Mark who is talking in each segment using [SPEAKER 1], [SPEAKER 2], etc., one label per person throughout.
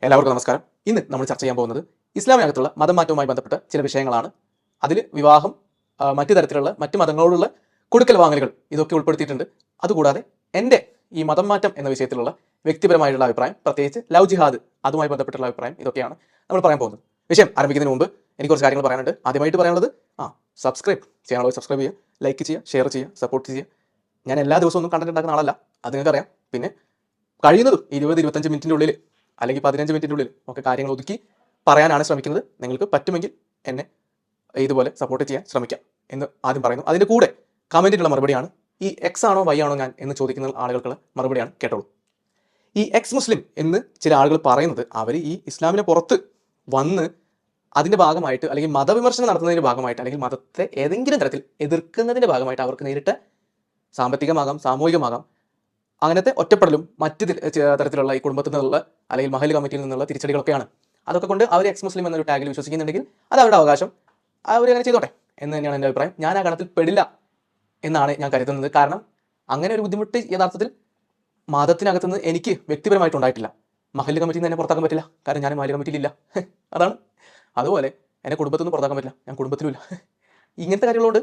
[SPEAKER 1] എല്ലാവർക്കും നമസ്കാരം. ഇന്ന് നമ്മൾ ചർച്ച ചെയ്യാൻ പോകുന്നത് ഇസ്ലാമിനകത്തുള്ള മതം മാറ്റവുമായി ബന്ധപ്പെട്ട ചില വിഷയങ്ങളാണ്. അതിൽ വിവാഹം, മറ്റു തരത്തിലുള്ള മറ്റു മതങ്ങളോടുള്ള കൊടുക്കൽ വാങ്ങലുകൾ ഇതൊക്കെ ഉൾപ്പെടുത്തിയിട്ടുണ്ട്. അതുകൂടാതെ എൻ്റെ ഈ മതം മാറ്റം എന്ന വിഷയത്തിലുള്ള വ്യക്തിപരമായിട്ടുള്ള അഭിപ്രായം, പ്രത്യേകിച്ച് ലവ് ജിഹാദ് അതുമായി ബന്ധപ്പെട്ടുള്ള അഭിപ്രായം, ഇതൊക്കെയാണ് നമ്മൾ പറയാൻ പോകുന്നത്. വിഷയം ആരംഭിക്കുന്നതിന് മുമ്പ് എനിക്ക് കുറച്ച് കാര്യങ്ങൾ പറയാനുണ്ട്. ആദ്യമായിട്ട് പറയാനുള്ളത് സബ്സ്ക്രൈബ് ചെയ്യാനുള്ളത് സബ്സ്ക്രൈബ് ചെയ്യുക, ലൈക്ക് ചെയ്യുക, ഷെയർ ചെയ്യുക, സപ്പോർട്ട് ചെയ്യുക. ഞാൻ എല്ലാ ദിവസവും ഒന്നും കണ്ടന്റ് ഉണ്ടാക്കുന്ന ആളല്ല, അത് നിങ്ങൾക്കറിയാം. പിന്നെ കഴിയുന്നതും 20-25 മിനിറ്റിൻ്റെ ഉള്ളിൽ അല്ലെങ്കിൽ 15 മിനിറ്റിൻ്റെ ഉള്ളിൽ ഒക്കെ കാര്യങ്ങൾ ഒതുക്കി പറയാനാണ് ശ്രമിക്കുന്നത്. നിങ്ങൾക്ക് പറ്റുമെങ്കിൽ എന്നെ ഇതുപോലെ സപ്പോർട്ട് ചെയ്യാൻ ശ്രമിക്കാം എന്ന് ആദ്യം പറയുന്നു. അതിൻ്റെ കൂടെ കമൻറ്റിനുള്ള മറുപടിയാണ് ഈ എക്സ് ആണോ വൈ ആണോ ഞാൻ എന്ന് ചോദിക്കുന്ന ആളുകൾക്കുള്ള മറുപടിയാണ്. കേട്ടോളൂ. ഈ എക്സ് മുസ്ലിം എന്ന് ചില ആളുകൾ പറയുന്നത് അവർ ഈ ഇസ്ലാമിനെ പുറത്ത് വന്ന് അതിൻ്റെ ഭാഗമായിട്ട് അല്ലെങ്കിൽ മതവിമർശനം നടത്തുന്നതിൻ്റെ ഭാഗമായിട്ട് അല്ലെങ്കിൽ മതത്തെ ഏതെങ്കിലും തരത്തിൽ എതിർക്കുന്നതിൻ്റെ ഭാഗമായിട്ട് അവർക്ക് നേരിട്ട് സാമ്പത്തികമാകാം, സാമൂഹികമാകാം, അങ്ങനത്തെ ഒറ്റപ്പെടലും മറ്റ് തരത്തിലുള്ള ഈ കുടുംബത്തിൽ നിന്നുള്ള അല്ലെങ്കിൽ മഹൽ കമ്മിറ്റിയിൽ നിന്നുള്ള തിരിച്ചടികളൊക്കെയാണ്. അതൊക്കെ കൊണ്ട് അവർ എക്സ് മുസ്ലിം എന്നൊരു ടാഗിൽ വിശ്വസിക്കുന്നുണ്ടെങ്കിൽ അത് അവരുടെ അവകാശം, അവരങ്ങനെ ചെയ്തോട്ടെ എന്ന് തന്നെയാണ് എൻ്റെ അഭിപ്രായം. ഞാൻ ആ ഗണത്തിൽ പെടില്ല എന്നാണ് ഞാൻ കരുതുന്നത്. കാരണം അങ്ങനെ ഒരു ബുദ്ധിമുട്ട് യഥാർത്ഥത്തിൽ മതത്തിനകത്തുനിന്ന് എനിക്ക് വ്യക്തിപരമായിട്ടുണ്ടായിട്ടില്ല. മഹൽ കമ്മിറ്റിയിൽ നിന്ന് എന്നെ പുറത്താക്കാൻ പറ്റില്ല, കാരണം ഞാൻ മഹൽ കമ്മിറ്റിയിലില്ല. അതാണ്. അതുപോലെ എന്നെ കുടുംബത്തിൽ നിന്ന് പുറത്താക്കാൻ പറ്റില്ല, ഞാൻ കുടുംബത്തിലുമില്ല. ഇങ്ങനത്തെ കാര്യങ്ങളോട്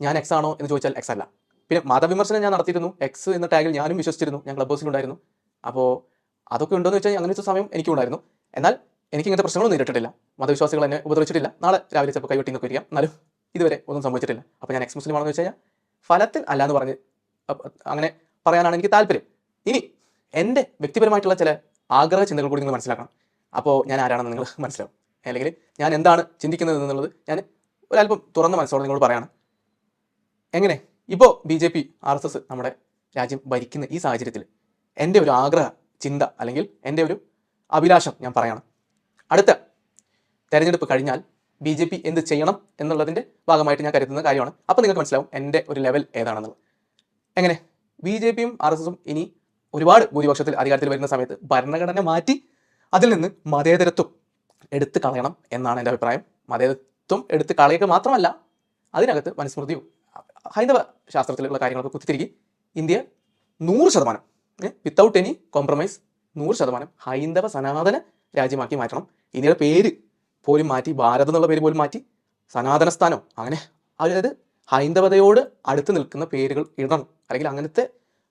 [SPEAKER 1] ഞാൻ എക്സ് ആണോ എന്ന് ചോദിച്ചാൽ എക്സ് അല്ല. പിന്നെ മതവിമർശനം ഞാൻ നടത്തിയിരുന്നു, എക്സ് എന്ന ടാഗിൽ ഞാനും വിശ്വസിച്ചിരുന്നു, ഞാൻ ക്ലബ് ഹൗസിലുണ്ടായിരുന്നു. അപ്പോൾ അതൊക്കെ ഉണ്ടോയെന്ന് വെച്ചാൽ അങ്ങനെ വെച്ച സമയം എനിക്കും ഉണ്ടായിരുന്നു. എന്നാൽ എനിക്ക് ഇങ്ങനത്തെ പ്രശ്നങ്ങളൊന്നും നേരിട്ടിട്ടില്ല, മതവിശ്വാസികൾ എന്നെ ഉപദ്രവിച്ചിട്ടില്ല. നാളെ രാവിലെ ചിലപ്പോൾ കൈവെട്ടി എന്നൊക്കെ ഇരിക്കാം, എന്നാലും ഇതുവരെ ഒന്നും സംഭവിച്ചിട്ടില്ല. അപ്പോൾ ഞാൻ എക്സ് മുസ്ലിം ആണെന്ന് വെച്ച് കഴിഞ്ഞാൽ ഫലത്തിൽ അല്ല എന്ന് പറഞ്ഞ് അങ്ങനെ പറയാനാണ് എനിക്ക് താല്പര്യം. ഇനി എൻ്റെ വ്യക്തിപരമായിട്ടുള്ള ചില ആഗ്രഹ ചിന്തകൾ കൂടി നിങ്ങൾ മനസ്സിലാക്കണം. അപ്പോൾ ഞാൻ ആരാണെന്ന് നിങ്ങൾ മനസ്സിലാവും, അല്ലെങ്കിൽ ഞാൻ എന്താണ് ചിന്തിക്കുന്നത് എന്നുള്ളത് ഞാൻ ഒരല്പം തുറന്ന മനസ്സോടെ നിങ്ങളോട് പറയാണ്. എങ്ങനെ ഇപ്പോൾ BJP RSS നമ്മുടെ രാജ്യം ഭരിക്കുന്ന ഈ സാഹചര്യത്തിൽ എൻ്റെ ഒരു ആഗ്രഹ ചിന്ത അല്ലെങ്കിൽ എൻ്റെ ഒരു അഭിലാഷം ഞാൻ പറയാണ്. അടുത്ത തെരഞ്ഞെടുപ്പ് കഴിഞ്ഞാൽ BJP എന്ത് ചെയ്യണം എന്നുള്ളതിൻ്റെ ഭാഗമായിട്ട് ഞാൻ കരുതുന്ന കാര്യമാണ്. അപ്പോൾ നിങ്ങൾക്ക് മനസ്സിലാവും എൻ്റെ ഒരു ലെവൽ ഏതാണെന്നുള്ളത്. എങ്ങനെ BJPയും RSSും ഇനി ഒരുപാട് ഭൂരിപക്ഷത്തിൽ അധികാരത്തിൽ വരുന്ന സമയത്ത് ഭരണഘടന മാറ്റി അതിൽ നിന്ന് മതേതരത്വം എടുത്ത് കളയണം എന്നാണ് എൻ്റെ അഭിപ്രായം. മതേതരത്വം എടുത്ത് കളയുക മാത്രമല്ല, അതിനകത്ത് മനുസ്മൃതിയും ഹൈന്ദവ ശാസ്ത്രത്തിലുള്ള കാര്യങ്ങളൊക്കെ കുത്തിത്തിരികി ഇന്ത്യ 100% വിത്തൗട്ട് എനി കോംപ്രമൈസ് 100% ഹൈന്ദവ സനാതന രാജ്യമാക്കി മാറ്റണം. ഇന്ത്യയുടെ പേര് പോലും മാറ്റി, ഭാരത് എന്നുള്ള പേര് പോലും മാറ്റി സനാതനസ്ഥാനം, അങ്ങനെ അതായത് ഹൈന്ദവതയോട് അടുത്ത് നിൽക്കുന്ന പേരുകൾ ഇടണം. അല്ലെങ്കിൽ അങ്ങനത്തെ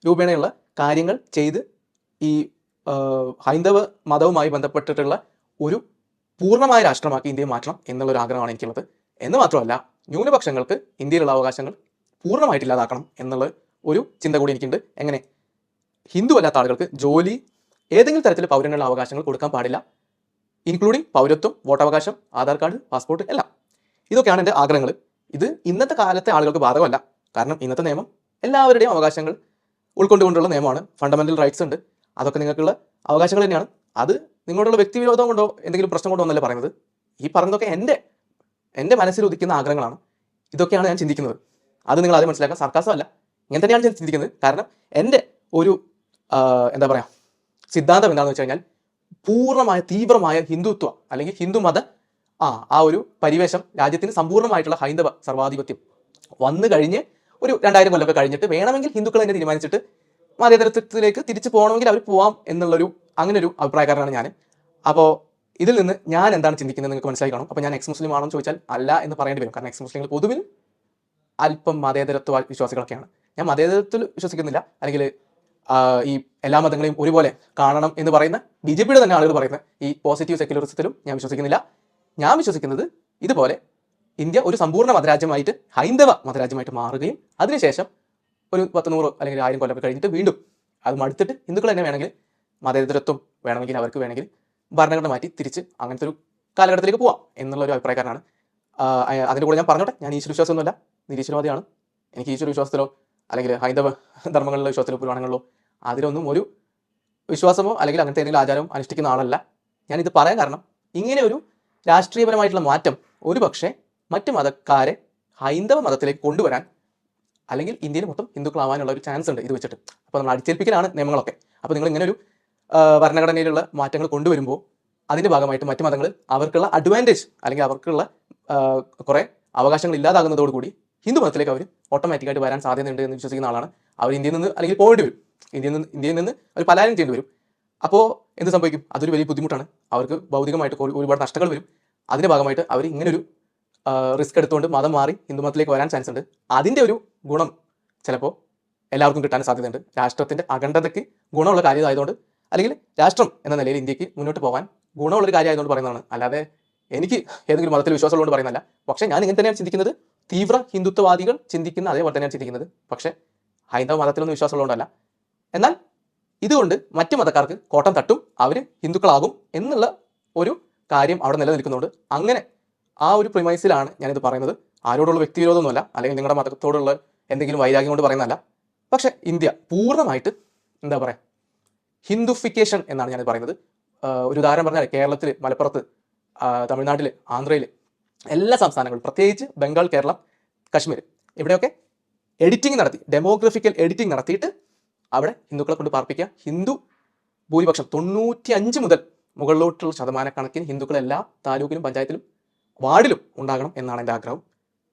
[SPEAKER 1] രൂപേണയുള്ള കാര്യങ്ങൾ ചെയ്ത് ഈ ഹൈന്ദവ മതവുമായി ബന്ധപ്പെട്ടിട്ടുള്ള ഒരു പൂർണ്ണമായ രാഷ്ട്രമാക്കി ഇന്ത്യയെ മാറ്റണം എന്നുള്ളൊരു ആഗ്രഹമാണ് എനിക്കുള്ളത്. എന്ന് മാത്രമല്ല, ന്യൂനപക്ഷങ്ങൾക്ക് ഇന്ത്യയിലുള്ള അവകാശങ്ങൾ പൂർണ്ണമായിട്ട് ഇല്ലാതാക്കണം എന്നുള്ള ഒരു ചിന്ത കൂടി എനിക്കുണ്ട്. എങ്ങനെ ഹിന്ദു അല്ലാത്ത ആളുകൾക്ക് ജോലി, ഏതെങ്കിലും തരത്തിൽ പൗരനുള്ള അവകാശങ്ങൾ കൊടുക്കാൻ പാടില്ല, ഇൻക്ലൂഡിങ് പൗരത്വം, വോട്ടവകാശം, ആധാർ കാർഡ്, പാസ്പോർട്ട് എല്ലാം. ഇതൊക്കെയാണ് എൻ്റെ ആഗ്രഹങ്ങൾ. ഇത് ഇന്നത്തെ കാലത്തെ ആളുകൾക്ക് ബാധകമല്ല, കാരണം ഇന്നത്തെ നിയമം എല്ലാവരുടെയും അവകാശങ്ങൾ ഉൾക്കൊണ്ടുകൊണ്ടുള്ള നിയമമാണ്. ഫണ്ടമെന്റൽ റൈറ്റ്സ് ഉണ്ട്, അതൊക്കെ നിങ്ങൾക്കുള്ള അവകാശങ്ങൾ തന്നെയാണ്. അത് നിങ്ങളോടുള്ള വ്യക്തിവിരോധം കൊണ്ടോ എന്തെങ്കിലും പ്രശ്നം കൊണ്ടോ ഒന്നല്ല പറയുന്നത്. ഈ പറഞ്ഞതൊക്കെ എൻ്റെ മനസ്സിൽ ഉദിക്കുന്ന ആഗ്രഹങ്ങളാണ്. ഇതൊക്കെയാണ് ഞാൻ ചിന്തിക്കുന്നത്. അത് നിങ്ങൾ ആദ്യം മനസ്സിലാക്കാം, സർക്കാസം അല്ല, ഇങ്ങനെ തന്നെയാണ് ഞാൻ ചിന്തിക്കുന്നത്. കാരണം എൻ്റെ ഒരു എന്താ പറയുക സിദ്ധാന്തം എന്താണെന്ന് വെച്ച് കഴിഞ്ഞാൽ പൂർണ്ണമായ തീവ്രമായ ഹിന്ദുത്വ അല്ലെങ്കിൽ ഹിന്ദുമത ആ ഒരു പരിവേഷം രാജ്യത്തിന് സമ്പൂർണ്ണമായിട്ടുള്ള ഹൈന്ദവ സർവാധിപത്യം വന്നു കഴിഞ്ഞ് ഒരു 2000 കൊല്ലമൊക്കെ കഴിഞ്ഞിട്ട് വേണമെങ്കിൽ ഹിന്ദുക്കൾ തന്നെ തീരുമാനിച്ചിട്ട് മതേതരത്വത്തിലേക്ക് തിരിച്ചു പോകണമെങ്കിൽ അവർ പോവാം എന്നുള്ളൊരു അങ്ങനെ ഒരു അഭിപ്രായക്കാരനാണ് ഞാൻ. അപ്പോൾ ഇതിൽ നിന്ന് ഞാൻ എന്താണ് ചിന്തിക്കുന്നത് നിങ്ങൾക്ക് മനസ്സിലായി കാണും. അപ്പോൾ ഞാൻ എക്സ് മുസ്ലിം ആണെന്ന് ചോദിച്ചാൽ അല്ല എന്ന് പറയേണ്ടി വരും, കാരണം എക്സ് മുസ്ലിങ്ങൾ പൊതുവിൽ അല്പം മതേതരത്വ വിശ്വാസികളൊക്കെയാണ്. ഞാൻ മതേതരത്വത്തിൽ വിശ്വസിക്കുന്നില്ല, അല്ലെങ്കിൽ ഈ എല്ലാ മതങ്ങളെയും ഒരുപോലെ കാണണം എന്ന് പറയുന്ന BJPയുടെ തന്നെ ആളുകൾ പറയുന്ന ഈ പോസിറ്റീവ് സെക്യുലറിസത്തിലും ഞാൻ വിശ്വസിക്കുന്നില്ല. ഞാൻ വിശ്വസിക്കുന്നത് ഇതുപോലെ ഇന്ത്യ ഒരു സമ്പൂർണ്ണ മതരാജ്യമായിട്ട്, ഹൈന്ദവ മതരാജ്യമായിട്ട് മാറുകയും അതിനുശേഷം ഒരു 10-100 അല്ലെങ്കിൽ 1000 കൊല്ലം കഴിഞ്ഞിട്ട് വീണ്ടും അത് മടുത്തിട്ട് ഹിന്ദുക്കൾ തന്നെ വേണമെങ്കിൽ മതേതരത്വം വേണമെങ്കിൽ അവർക്ക് വേണമെങ്കിൽ ഭരണഘടന മാറ്റി തിരിച്ച് അങ്ങനത്തെ ഒരു കാലഘട്ടത്തിലേക്ക് പോവാം എന്നുള്ളൊരു അഭിപ്രായക്കാരനാണ്. അതിൻ്റെ കൂടെ ഞാൻ പറഞ്ഞോട്ടെ, ഞാൻ ഈശ്വര വിശ്വാസമൊന്നുമല്ല, നിരീശ്വരവാദിയാണ്. എനിക്ക് ഈശ്വര വിശ്വാസത്തിലോ അല്ലെങ്കിൽ ഹൈന്ദവ ധർമ്മങ്ങളിലെ വിശ്വാസത്തിലോ പുരാണങ്ങളിലോ അതിലൊന്നും ഒരു വിശ്വാസമോ അല്ലെങ്കിൽ അങ്ങനത്തെ ഏതെങ്കിലും ആചാരവും അനുഷ്ഠിക്കുന്ന ആളല്ല. ഞാനിത് പറയാൻ കാരണം ഇങ്ങനെ ഒരു രാഷ്ട്രീയപരമായിട്ടുള്ള മാറ്റം ഒരു പക്ഷേ മറ്റ് മതക്കാരെ ഹൈന്ദവ മതത്തിലേക്ക് കൊണ്ടുവരാൻ അല്ലെങ്കിൽ ഇന്ത്യയിൽ മൊത്തം ഹിന്ദുക്കളാവാനുള്ള ഒരു ചാൻസ് ഉണ്ട് ഇത് വെച്ചിട്ട്. അപ്പോൾ നമ്മൾ അടിച്ചേൽപ്പിക്കലാണ് നിയമങ്ങളൊക്കെ. അപ്പോൾ നിങ്ങൾ ഇങ്ങനെ ഒരു ഭരണഘടനയിലുള്ള മാറ്റങ്ങൾ കൊണ്ടുവരുമ്പോൾ അതിൻ്റെ ഭാഗമായിട്ട് മറ്റു മതങ്ങൾ അവർക്കുള്ള അഡ്വാൻറ്റേജ് അല്ലെങ്കിൽ അവർക്കുള്ള കുറേ അവകാശങ്ങൾ ഇല്ലാതാകുന്നതോടുകൂടി ഹിന്ദു മതത്തിലേക്ക് അവർ ഓട്ടോമാറ്റിക്കായിട്ട് വരാൻ സാധ്യതയുണ്ട് എന്ന് വിശ്വസിക്കുന്ന ആളാണ്. അവർ ഇന്ത്യയിൽ നിന്ന് അല്ലെങ്കിൽ പോകേണ്ടി വരും, ഇന്ത്യയിൽ നിന്ന് അവർ പലായനം ചെയ്യേണ്ടി വരും. അപ്പോൾ എന്ത് സംഭവിക്കും? അതൊരു വലിയ ബുദ്ധിമുട്ടാണ്. അവർക്ക് ഭൗതികമായിട്ട് ഒരുപാട് നഷ്ടങ്ങൾ വരും. അതിൻ്റെ ഭാഗമായിട്ട് അവർ ഇങ്ങനൊരു റിസ്ക് എടുത്തുകൊണ്ട് മതം മാറി ഹിന്ദു മതത്തിലേക്ക് വരാൻ ചാൻസ് ഉണ്ട്. അതിൻ്റെ ഒരു ഗുണം ചിലപ്പോൾ എല്ലാവർക്കും കിട്ടാൻ സാധ്യതയുണ്ട്. രാഷ്ട്രത്തിൻ്റെ അഖണ്ഡതയ്ക്ക് ഗുണമുള്ള കാര്യമായതുകൊണ്ട്, അല്ലെങ്കിൽ രാഷ്ട്രം എന്ന നിലയിൽ ഇന്ത്യക്ക് മുന്നോട്ട് പോകാൻ ഗുണമുള്ളൊരു കാര്യമായതുകൊണ്ട് പറയുന്നതാണ്. അല്ലാതെ എനിക്ക് ഏതെങ്കിലും മതത്തിൽ വിശ്വാസമുള്ളതുകൊണ്ട് പറയുന്നതല്ല. പക്ഷേ ഞാൻ ഇങ്ങനെ തന്നെയാണ് ചിന്തിക്കുന്നത്. തീവ്ര ഹിന്ദുത്വവാദികൾ ചിന്തിക്കുന്ന അതേപോലെ തന്നെയാണ് ചിന്തിക്കുന്നത്. പക്ഷേ ഹൈന്ദവ മതത്തിലൊന്നും വിശ്വാസമുള്ളതുകൊണ്ടല്ല. എന്നാൽ ഇതുകൊണ്ട് മറ്റു മതക്കാർക്ക് കോട്ടം തട്ടും, അവർ ഹിന്ദുക്കളാകും എന്നുള്ള ഒരു കാര്യം അവിടെ നിലനിൽക്കുന്നുണ്ട്. അങ്ങനെ ആ ഒരു പ്രിമൈസിലാണ് ഞാനിത് പറയുന്നത്. ആരോടുള്ള വ്യക്തിവിരോധമൊന്നുമല്ല, അല്ലെങ്കിൽ നിങ്ങളുടെ മതത്തോടുള്ള എന്തെങ്കിലും വൈരാഗ്യം കൊണ്ട് പറയുന്നതല്ല. പക്ഷേ ഇന്ത്യ പൂർണ്ണമായിട്ട് എന്താ പറയുക, ഹിന്ദുഫിക്കേഷൻ എന്നാണ് ഞാനിത് പറയുന്നത്. ഒരു ഉദാഹരണം പറഞ്ഞാൽ കേരളത്തിൽ, മലപ്പുറത്ത്, തമിഴ്നാട്ടിൽ, ആന്ധ്രയിൽ, എല്ലാ സംസ്ഥാനങ്ങളും, പ്രത്യേകിച്ച് ബംഗാൾ, കേരളം, കശ്മീർ, ഇവിടെയൊക്കെ എഡിറ്റിംഗ് നടത്തി, ഡെമോഗ്രഫിക്കൽ എഡിറ്റിംഗ് നടത്തിയിട്ട് അവിടെ ഹിന്ദുക്കളെ കൊണ്ട് പാർപ്പിക്കുക. ഹിന്ദു ഭൂരിപക്ഷം 95 മുതൽ മുകളിലോട്ടുള്ള ശതമാനക്കണക്കിന് ഹിന്ദുക്കൾ എല്ലാ താലൂക്കിലും, പഞ്ചായത്തിലും, വാർഡിലും ഉണ്ടാകണം എന്നാണ് എൻ്റെ ആഗ്രഹം.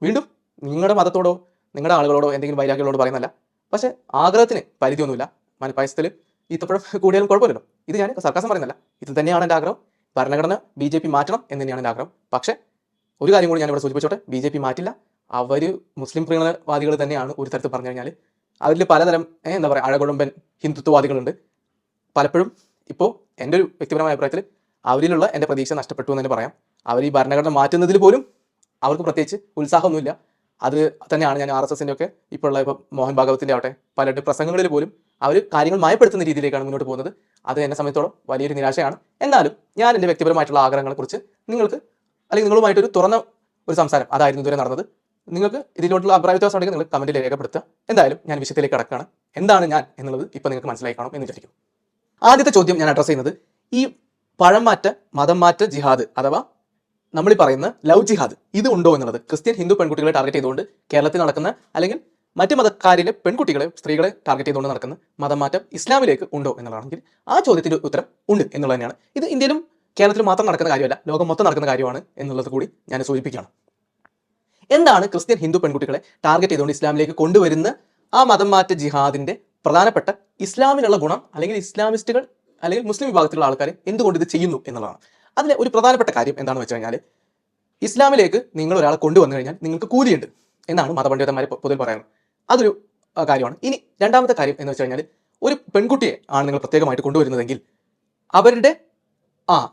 [SPEAKER 1] വീണ്ടും നിങ്ങളുടെ മതത്തോടോ നിങ്ങളുടെ ആളുകളോടോ എന്തെങ്കിലും വൈരാഗ്യങ്ങളോട് പറയുന്നതല്ല. പക്ഷേ ആഗ്രഹത്തിന് പരിധിയൊന്നുമില്ല. മനപ്പായസത്തിൽ ഈത്തപ്പഴം കൂടിയാലും കുഴപ്പമില്ലല്ലോ. ഇത് ഞാൻ സർക്കാസം പറയുന്നല്ല, ഇത് തന്നെയാണ് എൻ്റെ ആഗ്രഹം. ഭരണഘടന BJP മാറ്റണം എന്ന് തന്നെയാണ് എൻ്റെ ആഗ്രഹം. പക്ഷേ ഒരു കാര്യം കൂടി ഞാനിവിടെ സൂചിപ്പിച്ചോട്ടെ, BJP മാറ്റില്ല. അവർ മുസ്ലിം പ്രീണനവാദികൾ തന്നെയാണ്. ഒരു തരത്തിൽ പറഞ്ഞു കഴിഞ്ഞാൽ അവരിൽ പലതരം എന്താ പറയുക, അഴകുഴമ്പൻ ഹിന്ദുത്വവാദികളുണ്ട്. പലപ്പോഴും ഇപ്പോൾ എൻ്റെ ഒരു വ്യക്തിപരമായ അഭിപ്രായത്തിൽ അവരിലുള്ള എൻ്റെ പ്രതീക്ഷ നഷ്ടപ്പെട്ടു എന്ന് തന്നെ പറയാം. അവർ ഈ ഭരണഘടന മാറ്റുന്നതിൽ പോലും അവർക്ക് പ്രത്യേകിച്ച് ഉത്സാഹമൊന്നുമില്ല. അത് തന്നെയാണ് ഞാൻ RSSൻ്റെ ഒക്കെ ഇപ്പോഴുള്ള മോഹൻ ഭാഗവത്തിൻ്റെ ആവട്ടെ പലരുടെ പ്രസംഗങ്ങളിൽ പോലും അവർ കാര്യങ്ങൾ മയപ്പെടുത്തുന്ന രീതിയിലേക്കാണ് മുന്നോട്ട് പോകുന്നത്. അത് എന്നെ സംബന്ധിച്ചോളം വലിയൊരു നിരാശയാണ്. എന്നാലും ഞാൻ എൻ്റെ വ്യക്തിപരമായിട്ടുള്ള ആഗ്രഹങ്ങളെക്കുറിച്ച് നിങ്ങൾക്ക്, അല്ലെങ്കിൽ നിങ്ങളുമായിട്ടൊരു തുറന്ന ഒരു സംസാരം അതായിരുന്നു ഇതുവരെ നടന്നത്. നിങ്ങൾക്ക് ഇതിലോട്ടുള്ള അഭിപ്രായ വ്യത്യാസം ഉണ്ടെങ്കിൽ നിങ്ങൾ കമൻറ്റിൽ രേഖപ്പെടുത്തുക. എന്തായാലും ഞാൻ വിഷയത്തിലേക്ക് കടക്കുകയാണ്. എന്താണ് ഞാൻ എന്നുള്ളത് ഇപ്പോൾ നിങ്ങൾക്ക് മനസ്സിലായി കാണും എന്ന് വിചാരിക്കും. ആദ്യത്തെ ചോദ്യം ഞാൻ അഡ്രസ്സ് ചെയ്യുന്നത് ഈ പഴം മാറ്റ, മതം മാറ്റ ജിഹാദ് അഥവാ നമ്മൾ ഈ പറയുന്ന ലവ് ജിഹാദ് ഇത് ഉണ്ടോ എന്നുള്ളത്. ക്രിസ്ത്യൻ ഹിന്ദു പെൺകുട്ടികളെ ടാർഗറ്റ് ചെയ്തുകൊണ്ട് കേരളത്തിൽ നടക്കുന്ന, അല്ലെങ്കിൽ മറ്റു മതക്കാരിലെ പെൺകുട്ടികളെ, സ്ത്രീകളെ ടാർഗറ്റ് ചെയ്തുകൊണ്ട് നടക്കുന്ന മതം മാറ്റം ഇസ്ലാമിലേക്ക് ഉണ്ടോ എന്നുള്ളതാണെങ്കിൽ ആ ചോദ്യത്തിൻ്റെ ഉത്തരം ഉണ്ട് എന്നുള്ളത് തന്നെയാണ്. ഇത് ഇന്ത്യയിലും കേരളത്തിലും മാത്രം നടക്കുന്ന കാര്യമല്ല, ലോകം മൊത്തം നടക്കുന്ന കാര്യമാണ് എന്നുള്ളത് കൂടി ഞാൻ സൂചിപ്പിക്കുകയാണ്. എന്താണ് ക്രിസ്ത്യൻ ഹിന്ദു പെൺകുട്ടികളെ ടാർഗറ്റ് ചെയ്തുകൊണ്ട് ഇസ്ലാമിലേക്ക് കൊണ്ടുവരുന്ന ആ മതം മാറ്റ ജിഹാദിന്റെ പ്രധാനപ്പെട്ട ഇസ്ലാമിനുള്ള ഗുണം, അല്ലെങ്കിൽ ഇസ്ലാമിസ്റ്റുകൾ അല്ലെങ്കിൽ മുസ്ലിം വിഭാഗത്തിലുള്ള ആൾക്കാർ എന്തുകൊണ്ട് ഇത് ചെയ്യുന്നു എന്നുള്ളതാണ്. അതിലെ ഒരു പ്രധാനപ്പെട്ട കാര്യം എന്താണെന്ന് വെച്ച് കഴിഞ്ഞാൽ, ഇസ്ലാമിലേക്ക് നിങ്ങൾ ഒരാളെ കൊണ്ടുവന്നു കഴിഞ്ഞാൽ നിങ്ങൾക്ക് കൂലിയുണ്ട് എന്നാണ് മതപണ്ഡിതന്മാർ പൊതുവെ പറയുന്നത്. അതൊരു കാര്യമാണ്. ഇനി രണ്ടാമത്തെ കാര്യം എന്ന് വെച്ച് കഴിഞ്ഞാൽ, ഒരു പെൺകുട്ടിയെ ആണ് നിങ്ങൾ പ്രത്യേകമായിട്ട് കൊണ്ടുവരുന്നതെങ്കിൽ അവരുടെ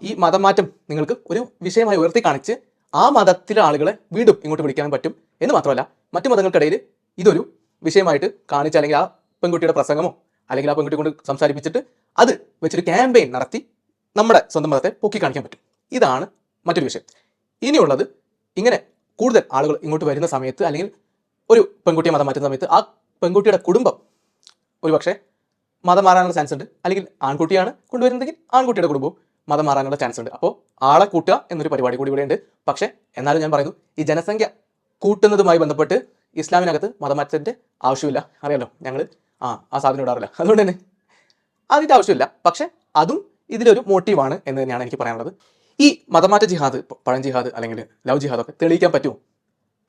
[SPEAKER 1] ഈ മതമാറ്റം നിങ്ങൾക്ക് ഒരു വിഷയമായി ഉയർത്തി കാണിച്ച് ആ മതത്തിലെ ആളുകളെ വീണ്ടും ഇങ്ങോട്ട് വിളിക്കാൻ പറ്റും എന്ന് മാത്രമല്ല, മറ്റു മതങ്ങൾക്കിടയിൽ ഇതൊരു വിഷയമായിട്ട് കാണിച്ച്, അല്ലെങ്കിൽ ആ പെൺകുട്ടിയുടെ പ്രസംഗമോ അല്ലെങ്കിൽ ആ പെൺകുട്ടി കൊണ്ട് സംസാരിപ്പിച്ചിട്ട് അത് വെച്ചൊരു ക്യാമ്പയിൻ നടത്തി നമ്മുടെ സ്വന്തം മതത്തെ പൊക്കി കാണിക്കാൻ പറ്റും. ഇതാണ് മറ്റൊരു വിഷയം. ഇനിയുള്ളത്, ഇങ്ങനെ കൂടുതൽ ആളുകൾ ഇങ്ങോട്ട് വരുന്ന സമയത്ത്, അല്ലെങ്കിൽ ഒരു പെൺകുട്ടിയെ മതം മാറ്റുന്ന സമയത്ത് ആ പെൺകുട്ടിയുടെ കുടുംബം ഒരുപക്ഷെ മതം മാറാനുള്ള ചാൻസ് ഉണ്ട്. അല്ലെങ്കിൽ ആൺകുട്ടിയാണ് കൊണ്ടുവരുന്നതെങ്കിൽ ആൺകുട്ടിയുടെ കുടുംബവും മതം മാറാനുള്ള ചാൻസ് ഉണ്ട്. അപ്പോൾ ആളെ കൂട്ടുക എന്നൊരു പരിപാടി കൂടി ഇവിടെ ഉണ്ട്. പക്ഷേ എന്നാലും ഞാൻ പറയുന്നു, ഈ ജനസംഖ്യ കൂട്ടുന്നതുമായി ബന്ധപ്പെട്ട് ഇസ്ലാമിനകത്ത് മതമാറ്റത്തിൻ്റെ ആവശ്യമില്ല. അറിയാലോ, ഞങ്ങൾ ആ സാധനം ഇടാറില്ല, അതുകൊണ്ട് തന്നെ അതിൻ്റെ ആവശ്യമില്ല. പക്ഷേ അതും ഇതിലൊരു മോട്ടീവാണ് എന്ന് തന്നെയാണ് എനിക്ക് പറയാനുള്ളത്. ഈ മതമാറ്റ ജിഹാദ്, പഴം ജിഹാദ് അല്ലെങ്കിൽ ലവ് ജിഹാദൊക്കെ തെളിയിക്കാൻ പറ്റുമോ?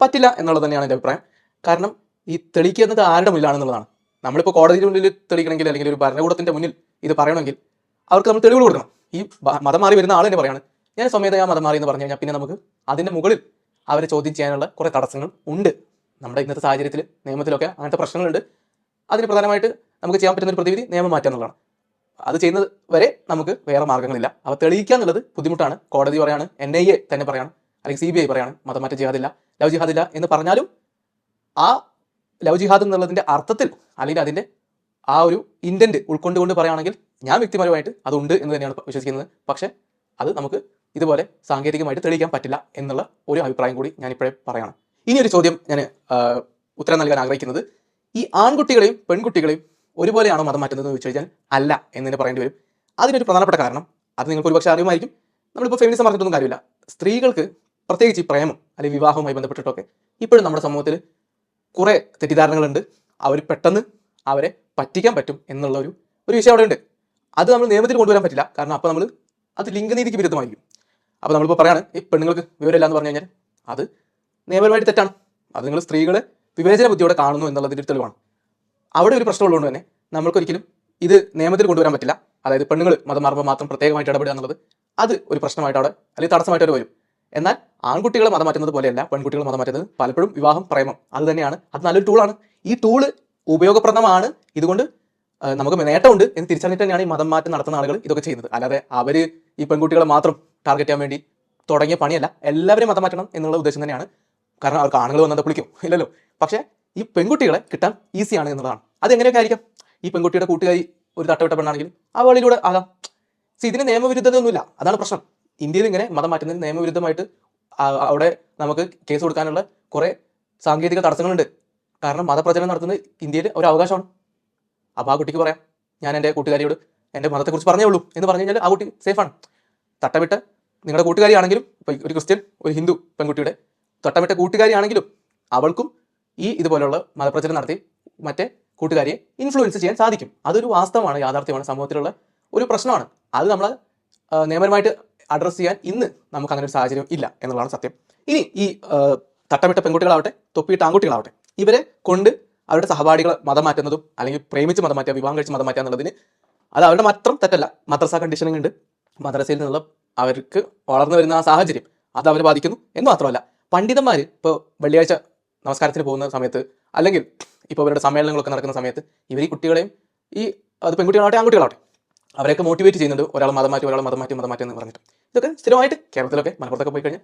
[SPEAKER 1] പറ്റില്ല എന്നുള്ളത് തന്നെയാണ് എൻ്റെ അഭിപ്രായം. കാരണം ഈ തെളിയിക്കുന്നത് ആരുടെ മുന്നിലാണെന്നുള്ളതാണ്. നമ്മളിപ്പോൾ കോടതിയുടെ മുന്നിൽ തെളിയിക്കണമെങ്കിൽ, അല്ലെങ്കിൽ ഒരു ഭരണകൂടത്തിൻ്റെ മുന്നിൽ ഇത് പറയണമെങ്കിൽ അവർക്ക് നമ്മൾ തെളിവുകൾ കൊടുക്കണം. ഈ മതം മാറി വരുന്ന ആൾ തന്നെ പറയാണ് ഞാൻ സ്വമേധയാ മതം മാറി എന്ന് പറഞ്ഞു കഴിഞ്ഞാൽ പിന്നെ നമുക്ക് അതിൻ്റെ മുകളിൽ അവരെ ചോദ്യം ചെയ്യാനുള്ള കുറേ തടസ്സങ്ങൾ ഉണ്ട്. നമ്മുടെ ഇന്നത്തെ സാഹചര്യത്തിൽ നിയമത്തിലൊക്കെ അങ്ങനത്തെ പ്രശ്നങ്ങളുണ്ട്. അതിന് പ്രധാനമായിട്ട് നമുക്ക് ചെയ്യാൻ പറ്റുന്ന ഒരു പ്രതിവിധി നിയമം മാറ്റുക എന്നുള്ളതാണ്. അത് ചെയ്യുന്നത് വരെ നമുക്ക് വേറെ മാർഗ്ഗങ്ങളില്ല. അവ തെളിയിക്കുക എന്നുള്ളത് ബുദ്ധിമുട്ടാണ്. കോടതി പറയാണ്, NIA തന്നെ പറയാണ്, അല്ലെങ്കിൽ CBI പറയാണ് മതമാറ്റ ജിഹാദില്ല, ലവ് ജിഹാദില്ല എന്ന് പറഞ്ഞാലും ആ ലവ് ജിഹാദ് എന്നുള്ളതിൻ്റെ അർത്ഥത്തിൽ, അല്ലെങ്കിൽ അതിൻ്റെ ആ ഒരു ഇൻറ്റൻറ്റ് ഉൾക്കൊണ്ടുകൊണ്ട് പറയുകയാണെങ്കിൽ ഞാൻ വ്യക്തിപരമായിട്ട് അതുണ്ട് എന്ന് തന്നെയാണ് വിശ്വസിക്കുന്നത്. പക്ഷേ അത് നമുക്ക് ഇതുപോലെ സാങ്കേതികമായിട്ട് തെളിയിക്കാൻ പറ്റില്ല എന്നുള്ള ഒരു അഭിപ്രായം കൂടി ഞാനിപ്പോഴേ പറയണം. ഇനിയൊരു ചോദ്യം ഞാൻ ഉത്തരം നൽകാൻ ആഗ്രഹിക്കുന്നത്, ഈ ആൺകുട്ടികളെയും പെൺകുട്ടികളെയും ഒരുപോലെയാണോ മതം മാറ്റുന്നത് എന്ന് ചോദിച്ചു കഴിഞ്ഞാൽ അല്ല എന്ന് തന്നെ പറയേണ്ടി വരും. അതിനൊരു പ്രധാനപ്പെട്ട കാരണം, അത് നിങ്ങൾക്ക് ഒരുപക്ഷെ അറിയുമായിരിക്കും. നമ്മളിപ്പോൾ ഫെമിനിസം പറഞ്ഞിട്ടൊന്നും കാര്യമില്ല. സ്ത്രീകൾക്ക് പ്രത്യേകിച്ച് പ്രേമം അല്ലെങ്കിൽ വിവാഹവുമായി ബന്ധപ്പെട്ടിട്ടൊക്കെ ഇപ്പോഴും നമ്മുടെ സമൂഹത്തിൽ കുറേ തെറ്റിദ്ധാരണകളുണ്ട്. അവർ പെട്ടെന്ന് അവരെ പറ്റിക്കാൻ പറ്റും എന്നുള്ള ഒരു വിഷയം അവിടെ ഉണ്ട്. അത് നമ്മൾ നിയമത്തിൽ കൊണ്ടുവരാൻ പറ്റില്ല. കാരണം അപ്പോൾ നമ്മൾ അത് ലിംഗനീതിക്ക് വിരുദ്ധമായിരിക്കും. അപ്പോൾ നമ്മളിപ്പോൾ പറയാണ് ഈ പെണ്ണുങ്ങൾക്ക് വിവരമില്ല എന്ന് പറഞ്ഞു കഴിഞ്ഞാൽ അത് നിയമപരമായിട്ട് തെറ്റാണ്. അത് നിങ്ങൾ സ്ത്രീകളെ വിവേചന ബുദ്ധിയോടെ കാണുന്നു എന്നുള്ളതിൻ്റെ തെളിവാണ്. അവിടെ ഒരു പ്രശ്നമുള്ളതുകൊണ്ട് തന്നെ നമ്മൾക്കൊരിക്കലും ഇത് നിയമത്തിൽ കൊണ്ടുവരാൻ പറ്റില്ല. അതായത് പെണ്ണുങ്ങൾ മതം മാറുമ്പോൾ മാത്രം പ്രത്യേകമായിട്ട് ഇടപെടുക എന്നുള്ളത് അത് ഒരു പ്രശ്നമായിട്ട് അവിടെ അല്ലെങ്കിൽ തടസ്സമായിട്ട് അവർ വരും. എന്നാൽ ആൺകുട്ടികളെ മതം മാറ്റുന്നത് പോലെയല്ല പെൺകുട്ടികൾ മതം മാറ്റുന്നത്. പലപ്പോഴും വിവാഹം, പ്രേമം അത് തന്നെയാണ്. അത് നല്ലൊരു ടൂളാണ്. ഈ ടൂള് ഉപയോഗപ്രദമാണ്. ഇതുകൊണ്ട് നമുക്ക് നേട്ടമുണ്ട് എന്ന് തിരിച്ചറിഞ്ഞിട്ട് തന്നെയാണ് ഈ മതം മാറ്റം നടത്തുന്ന ആളുകൾ ഇതൊക്കെ ചെയ്യുന്നത്. അല്ലാതെ അവർ ഈ പെൺകുട്ടികളെ മാത്രം ടാർഗറ്റ് ചെയ്യാൻ വേണ്ടി തുടങ്ങിയ പണിയല്ല. എല്ലാവരും മതം മാറ്റണം എന്നുള്ള ഉദ്ദേശം തന്നെയാണ്. കാരണം അവർക്ക് ആണുങ്ങൾ വന്നത് വിളിക്കും ഇല്ലല്ലോ. പക്ഷേ ഈ പെൺകുട്ടികളെ കിട്ടാൻ ഈസിയാണ് എന്നുള്ളതാണ്. അതെങ്ങനെയൊക്കെ ആയിരിക്കാം? ഈ പെൺകുട്ടിയുടെ കൂട്ടുകാരി ഒരു തട്ടവിട്ട പെണ്ണാണെങ്കിൽ ആ വഴിയിലൂടെ ആകാം. ഇതിന് നിയമവിരുദ്ധതയൊന്നുമില്ല. അതാണ് പ്രശ്നം. ഇന്ത്യയിൽ ഇങ്ങനെ മതം മാറ്റുന്നതിന് നിയമവിരുദ്ധമായിട്ട് അവിടെ നമുക്ക് കേസ് കൊടുക്കാനുള്ള കുറേ സാങ്കേതിക തടസ്സങ്ങളുണ്ട്. കാരണം മതപ്രചരണം നടത്തുന്നത് ഇന്ത്യയിൽ ഒരു അവകാശമാണ്. അപ്പോൾ ആ കുട്ടിക്ക് പറയാം, ഞാൻ എൻ്റെ കൂട്ടുകാരിയോട് എൻ്റെ മതത്തെക്കുറിച്ച് പറഞ്ഞേ ഉള്ളൂ എന്ന് പറഞ്ഞു കഴിഞ്ഞാൽ ആ കുട്ടി സേഫാണ്. തട്ടമിട്ട നിങ്ങളുടെ കൂട്ടുകാരിയാണെങ്കിലും, ഇപ്പോൾ ഒരു ക്രിസ്ത്യൻ ഒരു ഹിന്ദു പെൺകുട്ടിയുടെ തട്ടമിട്ട കൂട്ടുകാരിയാണെങ്കിലും അവൾക്കും ഈ ഇതുപോലുള്ള മതപ്രചരണം നടത്തി മറ്റേ കൂട്ടുകാരിയെ ഇൻഫ്ലുവൻസ് ചെയ്യാൻ സാധിക്കും. അതൊരു വാസ്തവമാണ്, യാഥാർത്ഥ്യമാണ്, സമൂഹത്തിലുള്ള ഒരു പ്രശ്നമാണ്. അത് നമ്മൾ നിയമപരമായിട്ട് അഡ്രസ്സ് ചെയ്യാൻ ഇന്ന് നമുക്ക് അങ്ങനെ ഒരു സാഹചര്യം ഇല്ല എന്നുള്ളതാണ് സത്യം. ഇനി ഈ തട്ടമിട്ട പെൺകുട്ടികളാവട്ടെ തൊപ്പിയിട്ട ആൺകുട്ടികളാവട്ടെ, ഇവരെ കൊണ്ട് അവരുടെ സഹപാഠികളെ മതം മാറ്റുന്നതും അല്ലെങ്കിൽ പ്രേമിച്ച് മതം മാറ്റുക, വിവാഹം കഴിച്ച് മതം മാറ്റുക എന്നുള്ളതിന് അത് അവരുടെ മാത്രം തെറ്റല്ല. മദ്രസ കണ്ടീഷനിങ് ഉണ്ട്. മദ്രസയിൽ നിന്നുള്ള അവർക്ക് വളർന്നു വരുന്ന ആ സാഹചര്യം അത് അവരെ ബാധിക്കുന്നു എന്ന് മാത്രമല്ല, പണ്ഡിതന്മാർ ഇപ്പോൾ വെള്ളിയാഴ്ച നമസ്കാരത്തിന് പോകുന്ന സമയത്ത് അല്ലെങ്കിൽ ഇപ്പോൾ ഇവരുടെ സമ്മേളനങ്ങളൊക്കെ നടക്കുന്ന സമയത്ത് ഇവർ ഈ കുട്ടികളെയും ഈ അത് പെൺകുട്ടികളാവട്ടെ ആൺകുട്ടികളാവട്ടെ അവരെയൊക്കെ മോട്ടിവേറ്റ് ചെയ്യുന്നുണ്ട്. ഒരാൾ മതം മാറ്റി ഒരാൾ മതം മാറ്റി എന്ന് പറഞ്ഞിട്ട്. ഇതൊക്കെ സ്ഥിരമായിട്ട് കേരളത്തിലൊക്കെ മലപ്പുറത്തൊക്കെ പോയി കഴിഞ്ഞാൽ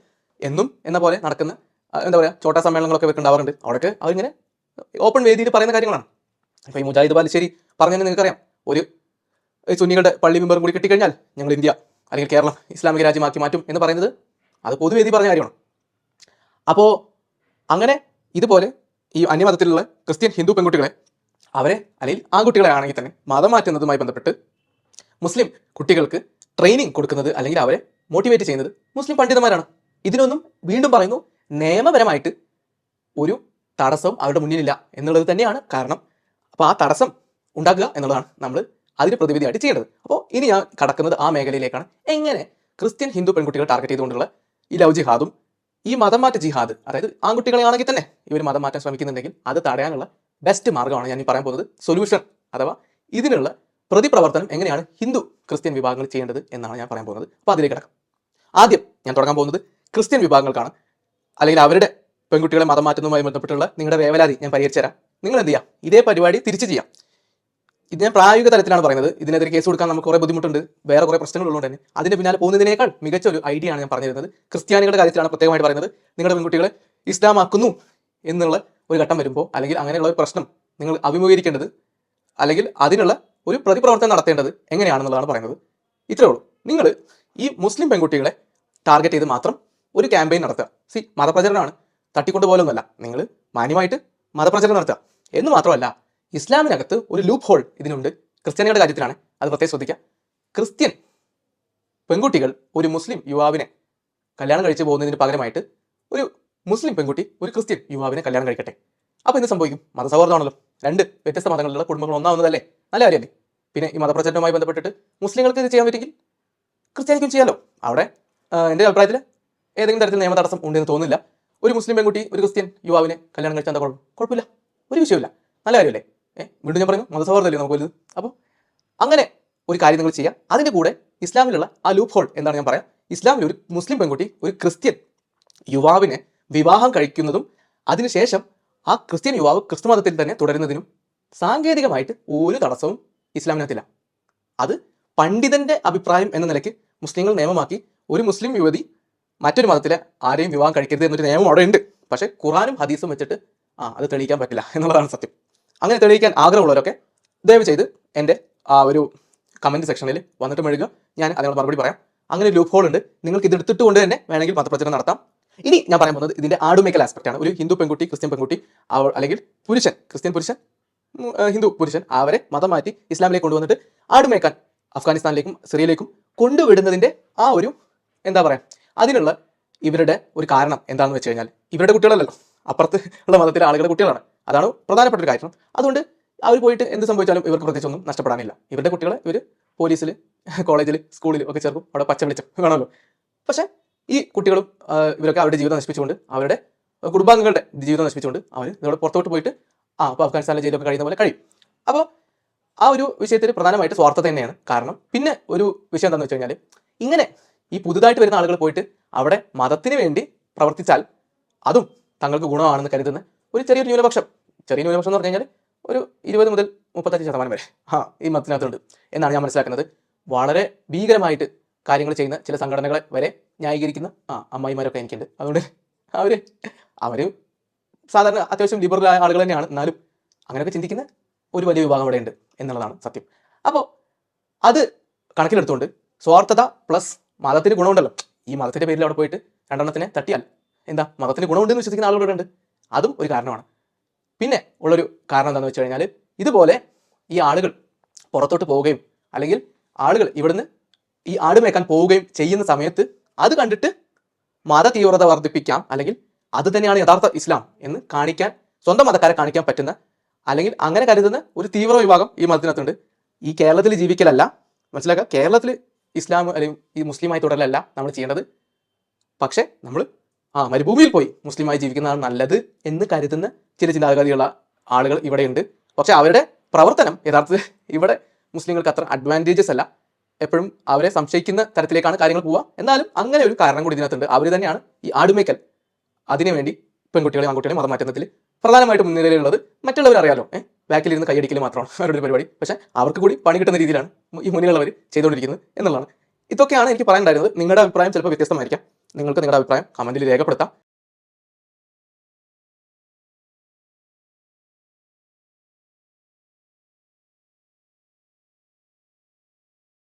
[SPEAKER 1] എന്നും എന്ന പോലെ നടക്കുന്ന എന്താ പറയുക ചോട്ടാ സമ്മേളനങ്ങളൊക്കെ ഇവർക്ക് ഉണ്ടാവാറുണ്ട്. അവിടെയൊക്കെ അവരിങ്ങനെ ഓപ്പൺ വേദിയിൽ പറയുന്ന കാര്യങ്ങളാണ്. ഇപ്പോൾ ഈ മുജാഹിദ് ബാലുശ്ശേരി പറഞ്ഞതെന്ന് നിങ്ങൾക്കറിയാം, ഒരു സുന്നികളുടെ പള്ളി മെമ്പറും കൂടി കിട്ടിക്കഴിഞ്ഞാൽ ഞങ്ങൾ ഇന്ത്യ അല്ലെങ്കിൽ കേരളം ഇസ്ലാമിക രാജ്യമാക്കി മാറ്റും എന്ന് പറയുന്നത് അത് പൊതുവേദി പറഞ്ഞ കാര്യമാണ്. അപ്പോൾ അങ്ങനെ ഇതുപോലെ ഈ അന്യമതത്തിലുള്ള ക്രിസ്ത്യൻ ഹിന്ദു പെൺകുട്ടികളെ അവരെ അല്ലെങ്കിൽ ആൺകുട്ടികളെ ആണെങ്കിൽ തന്നെ മതം മാറ്റുന്നതുമായി ബന്ധപ്പെട്ട് മുസ്ലിം കുട്ടികൾക്ക് ട്രെയിനിങ് കൊടുക്കുന്നത് അല്ലെങ്കിൽ അവരെ മോട്ടിവേറ്റ് ചെയ്യുന്നത് മുസ്ലിം പണ്ഡിതന്മാരാണ്. ഇതിനൊന്നും വീണ്ടും പറയുന്നു നിയമപരമായിട്ട് ഒരു തടസ്സവും അവരുടെ മുന്നിലില്ല എന്നുള്ളത് തന്നെയാണ് കാരണം. അപ്പോൾ ആ തടസ്സം ഉണ്ടാക്കുക എന്നുള്ളതാണ് നമ്മൾ അതിന് പ്രതിവിധിയായിട്ട് ചെയ്യേണ്ടത്. അപ്പോൾ ഇനി ഞാൻ കടക്കുന്നത് ആ മേഖലയിലേക്കാണ്. എങ്ങനെ ക്രിസ്ത്യൻ ഹിന്ദു പെൺകുട്ടികൾ ടാർഗറ്റ് ചെയ്തുകൊണ്ടുള്ള ഈ ലവ് ജിഹാദും ഈ മതം മാറ്റ ജിഹാദ്, അതായത് ആൺകുട്ടികളെ ആണെങ്കിൽ തന്നെ ഇവർ മതം മാറ്റാൻ ശ്രമിക്കുന്നുണ്ടെങ്കിൽ അത് തടയാനുള്ള ബെസ്റ്റ് മാർഗ്ഗമാണ് ഞാൻ ഈ പറയാൻ പോകുന്നത്. സൊല്യൂഷൻ അഥവാ ഇതിനുള്ള പ്രതിപ്രവർത്തനം എങ്ങനെയാണ് ഹിന്ദു ക്രിസ്ത്യൻ വിഭാഗങ്ങൾ ചെയ്യേണ്ടത് എന്നാണ് ഞാൻ പറയാൻ പോകുന്നത്. അപ്പോൾ അതിലേക്ക് കിടക്കാം. ആദ്യം ഞാൻ തുടങ്ങാൻ പോകുന്നത് ക്രിസ്ത്യൻ വിഭാഗങ്ങൾക്കാണ്. അല്ലെങ്കിൽ അവരുടെ പെൺകുട്ടികളെ മതം മാറ്റുന്നതുമായി ബന്ധപ്പെട്ടുള്ള നിങ്ങളുടെ വേവലാതി ഞാൻ പരിഹരിച്ചു തരാം. നിങ്ങൾ എന്ത് ചെയ്യാം, ഇതേ പരിപാടി തിരിച്ചു ചെയ്യാം. ഇത് ഞാൻ പ്രായോഗിക തലത്തിലാണ് പറയുന്നത്. ഇതിനെതിരെ കേസ് കൊടുക്കാൻ നമുക്ക് കുറേ ബുദ്ധിമുട്ടുണ്ട്, വേറെ കുറേ പ്രശ്നങ്ങളുള്ളതുകൊണ്ട് തന്നെ അതിൻ്റെ പിന്നാലെ പോകുന്നതിനേക്കാൾ മികച്ച ഒരു ഐഡിയ ആണ് ഞാൻ പറഞ്ഞു തരുന്നത്. ക്രിസ്ത്യാനികളുടെ കാര്യത്തിലാണ് പ്രത്യേകമായിട്ട് പറയുന്നത്. നിങ്ങളുടെ പെൺകുട്ടികളെ ഇസ്ലാമാക്കുന്നു എന്നുള്ള ഒരു ഘട്ടം വരുമ്പോൾ അല്ലെങ്കിൽ അങ്ങനെയുള്ള ഒരു പ്രശ്നം നിങ്ങൾ അഭിമുഖീകരിക്കേണ്ടത് അല്ലെങ്കിൽ അതിനുള്ള ഒരു പ്രതിപ്രവർത്തനം നടത്തേണ്ടത് എങ്ങനെയാണെന്നുള്ളതാണ് പറയുന്നത്. ഇത്രേ ഉള്ളൂ. നിങ്ങൾ ഈ മുസ്ലിം പെൺകുട്ടികളെ ടാർഗറ്റ് ചെയ്ത് മാത്രം ഒരു ക്യാമ്പയിൻ നടത്തുക. മതപ്രചരണമാണ്, തട്ടിക്കൊണ്ടുപോലൊന്നുമല്ല. നിങ്ങൾ മാന്യമായിട്ട് മതപ്രചരണം നടത്തുക എന്ന് മാത്രമല്ല, ഇസ്ലാമിനകത്ത് ഒരു ലൂപ്പ് ഹോൾ ഇതിനുണ്ട്. ക്രിസ്ത്യാനികളുടെ കാര്യത്തിലാണ്, അത് പ്രത്യേകം ശ്രദ്ധിക്കുക. ക്രിസ്ത്യൻ പെൺകുട്ടികൾ ഒരു മുസ്ലിം യുവാവിനെ കല്യാണം കഴിച്ച് പോകുന്നതിന് പകരമായിട്ട് ഒരു മുസ്ലിം പെൺകുട്ടി ഒരു ക്രിസ്ത്യൻ യുവാവിനെ കല്യാണം കഴിക്കട്ടെ. അപ്പോൾ എന്ത് സംഭവിക്കും? മതസൗഹാർദ്ദമാണല്ലോ. രണ്ട് വ്യത്യസ്ത മതങ്ങളിലുള്ള കുടുംബങ്ങൾ ഒന്നാവുന്നതല്ലേ, നല്ല കാര്യമല്ലേ? പിന്നെ ഈ മതപ്രചരണവുമായി ബന്ധപ്പെട്ടിട്ട് മുസ്ലിങ്ങൾക്ക് ഇത് ചെയ്യാൻ പറ്റുമെങ്കിൽ ക്രിസ്ത്യാനിക്കും ചെയ്യാമല്ലോ. അവിടെ എൻ്റെ അഭിപ്രായത്തിൽ ഏതെങ്കിലും തരത്തിൽ നിയമ തടസ്സം ഉണ്ടെന്ന് തോന്നുന്നില്ല. ഒരു മുസ്ലിം പെൺകുട്ടി ഒരു ക്രിസ്ത്യൻ യുവാവിനെ കല്യാണം കഴിച്ചാൽ എന്താ കുഴപ്പമില്ല, ഒരു വിഷയമില്ല, നല്ല കാര്യമല്ലേ? വീണ്ടും ഞാൻ പറയുന്നു മതസൗഹാർദ്ദമല്ലേ നമുക്ക് വലുത്. അപ്പോൾ അങ്ങനെ ഒരു കാര്യം നിങ്ങൾ ചെയ്യുക. അതിൻ്റെ കൂടെ ഇസ്ലാമിലുള്ള ആ ലൂപ്പ് ഹോൾ എന്താണ് ഞാൻ പറയാം. ഇസ്ലാമിൽ ഒരു മുസ്ലിം പെൺകുട്ടി ഒരു ക്രിസ്ത്യൻ യുവാവിനെ വിവാഹം കഴിക്കുന്നതും അതിനുശേഷം ആ ക്രിസ്ത്യൻ യുവാവ് ക്രിസ്തു മതത്തിൽ തന്നെ തുടരുന്നതിനും സാങ്കേതികമായിട്ട് ഒരു തടസ്സവും ഇസ്ലാമിനകത്തില്ല. അത് പണ്ഡിതന്റെ അഭിപ്രായം എന്ന നിലയ്ക്ക് മുസ്ലിങ്ങൾ നിയമമാക്കി ഒരു മുസ്ലിം യുവതി മറ്റൊരു മതത്തിലെ ആരെയും വിവാഹം കഴിക്കരുത് എന്നൊരു നിയമം അവിടെ ഉണ്ട്. പക്ഷേ ഖുറാനും ഹദീസും വെച്ചിട്ട് അത് തെളിയിക്കാൻ പറ്റില്ല എന്നുള്ളതാണ് സത്യം. അങ്ങനെ തെളിയിക്കാൻ ആഗ്രഹമുള്ളവരൊക്കെ ദയവ് ചെയ്ത് എൻ്റെ ആ ഒരു കമൻറ്റ് സെക്ഷനിൽ വന്നിട്ട് മെഴുകുക, ഞാൻ അതിനോട് മറുപടി പറയാം. അങ്ങനെ ലൂപ്പ് ഹോൾ ഉണ്ട്, നിങ്ങൾക്ക് ഇത് എടുത്തിട്ട് കൊണ്ട് തന്നെ വേണമെങ്കിൽ മതപ്രചരണം നടത്താം. ഇനി ഞാൻ പറയാൻ പോകുന്നത് ഇതിൻ്റെ ആടുമേക്കൽ ആസ്പെക്റ്റ് ആണ്. ഒരു ഹിന്ദു പെൺകുട്ടി ക്രിസ്ത്യൻ പെൺകുട്ടി അല്ലെങ്കിൽ പുരുഷൻ ക്രിസ്ത്യൻ പുരുഷൻ ഹിന്ദു പുരുഷൻ അവരെ മതം മാറ്റി ഇസ്ലാമിലേക്ക് കൊണ്ടുവന്നിട്ട് ആടുമേക്കാൻ അഫ്ഗാനിസ്ഥാനിലേക്കും സിറിയയിലേക്കും കൊണ്ടുവിടുന്നതിൻ്റെ ആ ഒരു എന്താ പറയുക, അതിനുള്ള ഇവരുടെ ഒരു കാരണം എന്താണെന്ന് വെച്ച് കഴിഞ്ഞാൽ ഇവരുടെ കുട്ടികളല്ലല്ലോ, അപ്പുറത്ത് ഉള്ള മതത്തിലെ ആളുകളുടെ കുട്ടികളാണ്. അതാണ് പ്രധാനപ്പെട്ട ഒരു കാര്യം. അതുകൊണ്ട് അവർ പോയിട്ട് എന്ത് സംഭവിച്ചാലും ഇവർക്ക് പ്രത്യേകിച്ചൊന്നും നഷ്ടപ്പെടാനില്ല. ഇവരുടെ കുട്ടികളെ ഇവർ പോലീസിൽ കോളേജിൽ സ്കൂളിൽ ഒക്കെ ചേർക്കും, അവിടെ പച്ച വെളിച്ചം വേണമല്ലോ. പക്ഷേ ഈ കുട്ടികളും ഇവരൊക്കെ അവരുടെ ജീവിതം നശിപ്പിച്ചുകൊണ്ട് അവരുടെ കുടുംബാംഗങ്ങളുടെ ജീവിതം നശിപ്പിച്ചുകൊണ്ട് അവർ ഇതോടെ പുറത്തോട്ട് പോയിട്ട് അപ്പോൾ അഫ്ഗാനിസ്ഥാനിലെ ജയിലൊക്കെ കഴിയുന്ന പോലെ കഴിയും. അപ്പോൾ ആ ഒരു വിഷയത്തിൽ പ്രധാനമായിട്ട് സ്വാർത്ഥത തന്നെയാണ് കാരണം. പിന്നെ ഒരു വിഷയം എന്താണെന്ന് വെച്ച് കഴിഞ്ഞാൽ, ഇങ്ങനെ ഈ പുതുതായിട്ട് വരുന്ന ആളുകൾ പോയിട്ട് അവിടെ മതത്തിന് വേണ്ടി പ്രവർത്തിച്ചാൽ അതും തങ്ങൾക്ക് ഗുണമാണെന്ന് കരുതുന്ന ഒരു ചെറിയൊരു ന്യൂനപക്ഷം എന്ന് പറഞ്ഞു കഴിഞ്ഞാൽ ഒരു 20 മുതൽ 35% വരെ ഈ മതത്തിനകത്തുണ്ട് എന്നാണ് ഞാൻ മനസ്സിലാക്കുന്നത്. വളരെ ഭീകരമായിട്ട് കാര്യങ്ങൾ ചെയ്യുന്ന ചില സംഘടനകളെ വരെ ന്യായീകരിക്കുന്ന അമ്മായിമാരൊക്കെ എനിക്കുണ്ട്. അതുകൊണ്ട് അവർ സാധാരണ അത്യാവശ്യം ലിബറലായ ആളുകൾ തന്നെയാണ്. എന്നാലും അങ്ങനെയൊക്കെ ചിന്തിക്കുന്ന ഒരു വലിയ വിഭാഗം അവിടെ ഉണ്ട് എന്നുള്ളതാണ് സത്യം. അപ്പോൾ അത് കണക്കിലെടുത്തുകൊണ്ട് സ്വാർത്ഥത പ്ലസ് മതത്തിന് ഗുണമുണ്ടല്ലോ, ഈ മതത്തിൻ്റെ പേരിൽ അവിടെ പോയിട്ട് രണ്ടെണ്ണത്തിനെ തട്ടിയാൽ എന്താ മതത്തിന് ഗുണമുണ്ടെന്ന് വിശ്വസിക്കുന്ന ആളുകളുടെ ഉണ്ട്, അതും ഒരു കാരണമാണ്. പിന്നെ ഉള്ളൊരു കാരണം എന്താണെന്ന് വെച്ച് കഴിഞ്ഞാൽ, ഇതുപോലെ ഈ ആളുകൾ പുറത്തോട്ട് പോവുകയും അല്ലെങ്കിൽ ആളുകൾ ഇവിടുന്ന് ഈ ആട് മേക്കാൻ പോവുകയും ചെയ്യുന്ന സമയത്ത് അത് കണ്ടിട്ട് മത തീവ്രത വർദ്ധിപ്പിക്കാം, അല്ലെങ്കിൽ അത് തന്നെയാണ് യഥാർത്ഥ ഇസ്ലാം എന്ന് കാണിക്കാൻ, സ്വന്തം മതക്കാരെ കാണിക്കാൻ പറ്റുന്ന അല്ലെങ്കിൽ അങ്ങനെ കരുതുന്ന ഒരു തീവ്ര വിഭാഗം ഈ മതത്തിനകത്തുണ്ട്. ഈ കേരളത്തിൽ ജീവിക്കലല്ല, മനസ്സിലാക്കുക, കേരളത്തിൽ ഇസ്ലാം അല്ലെങ്കിൽ ഈ മുസ്ലിമായി തുടരലല്ല നമ്മൾ ചെയ്യേണ്ടത്. പക്ഷേ നമ്മൾ മരുഭൂമിയിൽ പോയി മുസ്ലിമായി ജീവിക്കുന്നതാണ് നല്ലത് എന്ന് കരുതുന്ന ചില ചിന്താഗതിയുള്ള ആളുകൾ ഇവിടെയുണ്ട്. പക്ഷെ അവരുടെ പ്രവർത്തനം യഥാർത്ഥത്തിൽ ഇവിടെ മുസ്ലിങ്ങൾക്ക് അത്ര അഡ്വാൻറ്റേജസ് അല്ല, എപ്പോഴും അവരെ സംശയിക്കുന്ന തരത്തിലേക്കാണ് കാര്യങ്ങൾ പോവുക. എന്നാലും അങ്ങനെ ഒരു കാരണം കൂടി ഇതിനകത്തുണ്ട്. അവർ തന്നെയാണ് ഈ ആടുമേക്കൽ അതിനുവേണ്ടി പെൺകുട്ടികളെയും ആൺകുട്ടികളെയും മതം മാറ്റുന്നതിൽ പ്രധാനമായിട്ട് മുൻനിരയിലുള്ളത്. മറ്റുള്ളവർ അറിയാലോ, ബാക്കിലിരുന്ന് കൈയടിക്കൽ മാത്രമാണ് അവരുടെ ഒരു പരിപാടി. പക്ഷേ അവർക്ക് കൂടി പണി കിട്ടുന്ന രീതിയിലാണ് ഈ മുന്നിലുള്ളവർ ചെയ്തുകൊണ്ടിരിക്കുന്നത് എന്നുള്ളതാണ്. ഇതൊക്കെയാണ് എനിക്ക് പറയാനുണ്ടായിരുന്നത്. നിങ്ങളുടെ അഭിപ്രായം ചിലപ്പോൾ വ്യത്യസ്തമായിരിക്കാം. നിങ്ങൾക്ക് നിങ്ങളുടെ അഭിപ്രായം കമൻറ്റിൽ രേഖപ്പെടുത്താം.